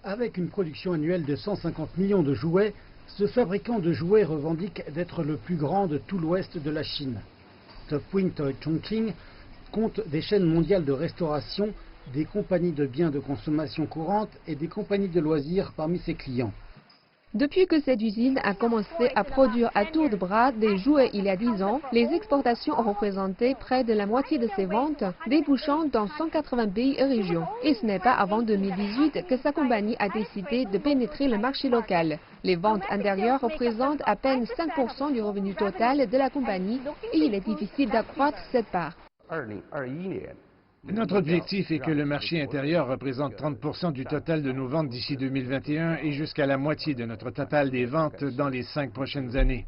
Avec une production annuelle de 150 millions de jouets, ce fabricant de jouets revendique d'être le plus grand de tout l'ouest de la Chine. Topwin Toy Chongqing compte des chaînes mondiales de restauration, des compagnies de biens de consommation courante et des compagnies de loisirs parmi ses clients. Depuis que cette usine a commencé à produire à tour de bras des jouets il y a 10 ans, les exportations ont représenté près de la moitié de ses ventes, débouchant dans 180 pays et régions. Et ce n'est pas avant 2018 que sa compagnie a décidé de pénétrer le marché local. Les ventes intérieures représentent à peine 5% du revenu total de la compagnie et il est difficile d'accroître cette part. Notre objectif est que le marché intérieur représente 30% du total de nos ventes d'ici 2021 et jusqu'à la moitié de notre total des ventes dans les 5 prochaines années.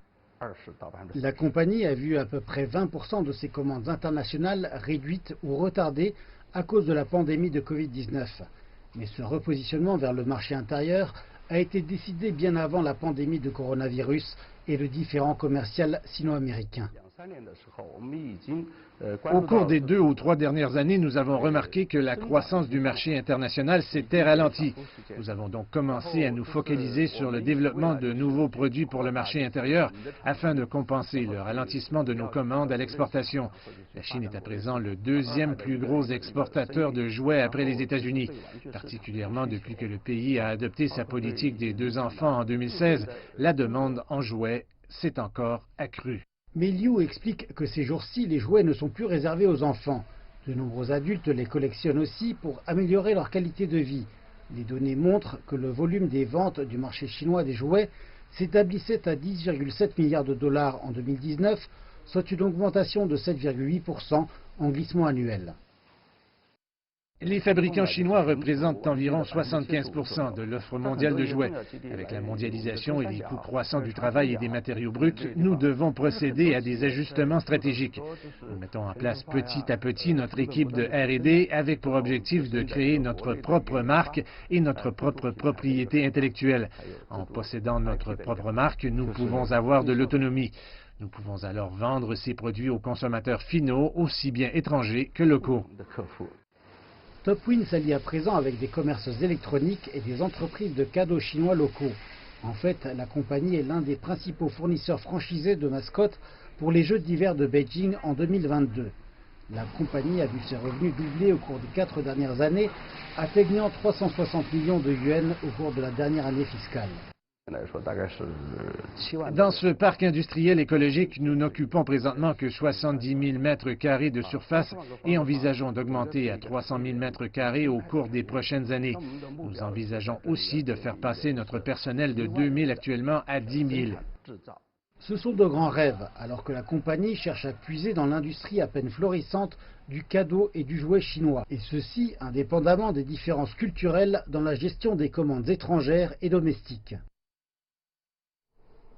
La compagnie a vu à peu près 20% de ses commandes internationales réduites ou retardées à cause de la pandémie de Covid-19. Mais ce repositionnement vers le marché intérieur a été décidé bien avant la pandémie de coronavirus et le différend commercial sino-américain. Au cours des 2 ou 3 dernières années, nous avons remarqué que la croissance du marché international s'était ralentie. Nous avons donc commencé à nous focaliser sur le développement de nouveaux produits pour le marché intérieur afin de compenser le ralentissement de nos commandes à l'exportation. La Chine est à présent le deuxième plus gros exportateur de jouets après les États-Unis. Particulièrement depuis que le pays a adopté sa politique des 2 enfants en 2016, la demande en jouets s'est encore accrue. Mais Liu explique que ces jours-ci, les jouets ne sont plus réservés aux enfants. De nombreux adultes les collectionnent aussi pour améliorer leur qualité de vie. Les données montrent que le volume des ventes du marché chinois des jouets s'établissait à 10,7 milliards de dollars en 2019, soit une augmentation de 7,8% en glissement annuel. Les fabricants chinois représentent environ 75% de l'offre mondiale de jouets. Avec la mondialisation et les coûts croissants du travail et des matériaux bruts, nous devons procéder à des ajustements stratégiques. Nous mettons en place petit à petit notre équipe de R&D avec pour objectif de créer notre propre marque et notre propre propriété intellectuelle. En possédant notre propre marque, nous pouvons avoir de l'autonomie. Nous pouvons alors vendre ces produits aux consommateurs finaux, aussi bien étrangers que locaux. Topwin s'allie à présent avec des commerces électroniques et des entreprises de cadeaux chinois locaux. En fait, la compagnie est l'un des principaux fournisseurs franchisés de mascottes pour les Jeux d'hiver de Beijing en 2022. La compagnie a vu ses revenus doubler au cours des 4 dernières années, atteignant 360 millions de yuans au cours de la dernière année fiscale. Dans ce parc industriel écologique, nous n'occupons présentement que 70 000 mètres carrés de surface et envisageons d'augmenter à 300 000 mètres carrés au cours des prochaines années. Nous envisageons aussi de faire passer notre personnel de 2 000 actuellement à 10 000. Ce sont de grands rêves, alors que la compagnie cherche à puiser dans l'industrie à peine florissante du cadeau et du jouet chinois, et ceci indépendamment des différences culturelles dans la gestion des commandes étrangères et domestiques.